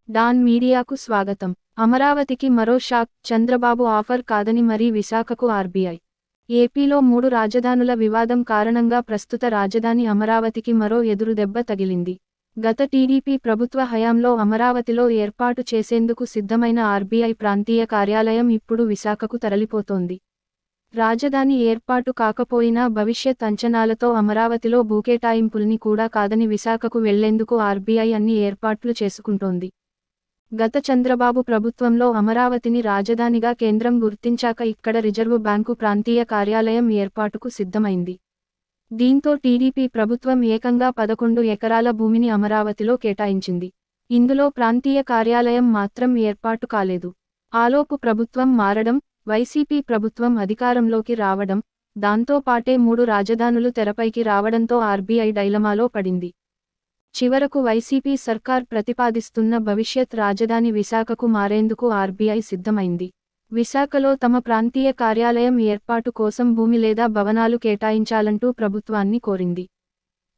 Don మీడియాకు స్వాగతం. అమరావతికి మరో షాక్, చంద్రబాబు ఆఫర్ కాదని మరీ విశాఖకు ఆర్బీఐ. ఏపీలో 3 రాజధానుల వివాదం కారణంగా ప్రస్తుత రాజధాని అమరావతికి మరో ఎదురుదెబ్బ తగిలింది. గత టీడీపీ ప్రభుత్వ హయాంలో అమరావతిలో ఏర్పాటు చేసేందుకు సిద్ధమైన ఆర్బీఐ ప్రాంతీయ కార్యాలయం ఇప్పుడు విశాఖకు తరలిపోతోంది. రాజధాని ఏర్పాటు కాకపోయినా భవిష్యత్ అంచనాలతో అమరావతిలో భూకేటాయింపుల్ని కూడా కాదని విశాఖకు వెళ్లేందుకు ఆర్బీఐ అన్ని ఏర్పాట్లు చేసుకుంటోంది. గత చంద్రబాబు ప్రభుత్వంలో అమరావతిని రాజధానిగా కేంద్రం గుర్తించాక ఇక్కడ రిజర్వు బ్యాంకు ప్రాంతీయ కార్యాలయం ఏర్పాటుకు సిద్ధమైంది. దీంతో టీడీపీ ప్రభుత్వం ఏకంగా 11 ఎకరాల భూమిని అమరావతిలో కేటాయించింది. ఇందులో ప్రాంతీయ కార్యాలయం మాత్రం ఏర్పాటు కాలేదు. ఆలోపు ప్రభుత్వం మారడం, వైసీపీ ప్రభుత్వం అధికారంలోకి రావడం, దాంతో పాటే 3 రాజధానులు తెరపైకి రావడంతో ఆర్బీఐ డైలమాలో పడింది. చివరకు వైసీపీ సర్కార్ ప్రతిపాదిస్తున్న భవిష్యత్ రాజధాని విశాఖకు మారేందుకు ఆర్బీఐ సిద్ధమైంది. విశాఖలో తమ ప్రాంతీయ కార్యాలయం ఏర్పాటు కోసం భూమి లేదా భవనాలు కేటాయించాలంటూ ప్రభుత్వాన్ని కోరింది.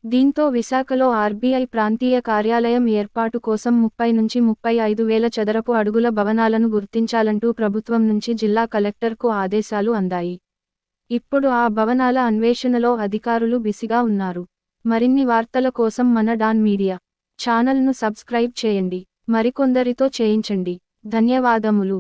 దీంతో విశాఖలో ఆర్బీఐ ప్రాంతీయ కార్యాలయం ఏర్పాటు కోసం 30 నుంచి 35 వేల చదరపు అడుగుల భవనాలను గుర్తించాలంటూ ప్రభుత్వం నుంచి జిల్లా కలెక్టర్కు ఆదేశాలు అందాయి. ఇప్పుడు ఆ భవనాల అన్వేషణలో అధికారులు బిజీగా ఉన్నారు. మరిన్ని వార్తల కోసం మన డాన్ మీడియా ఛానల్ను సబ్స్క్రైబ్ చేయండి, మరికొందరితో చేయించండి. ధన్యవాదములు.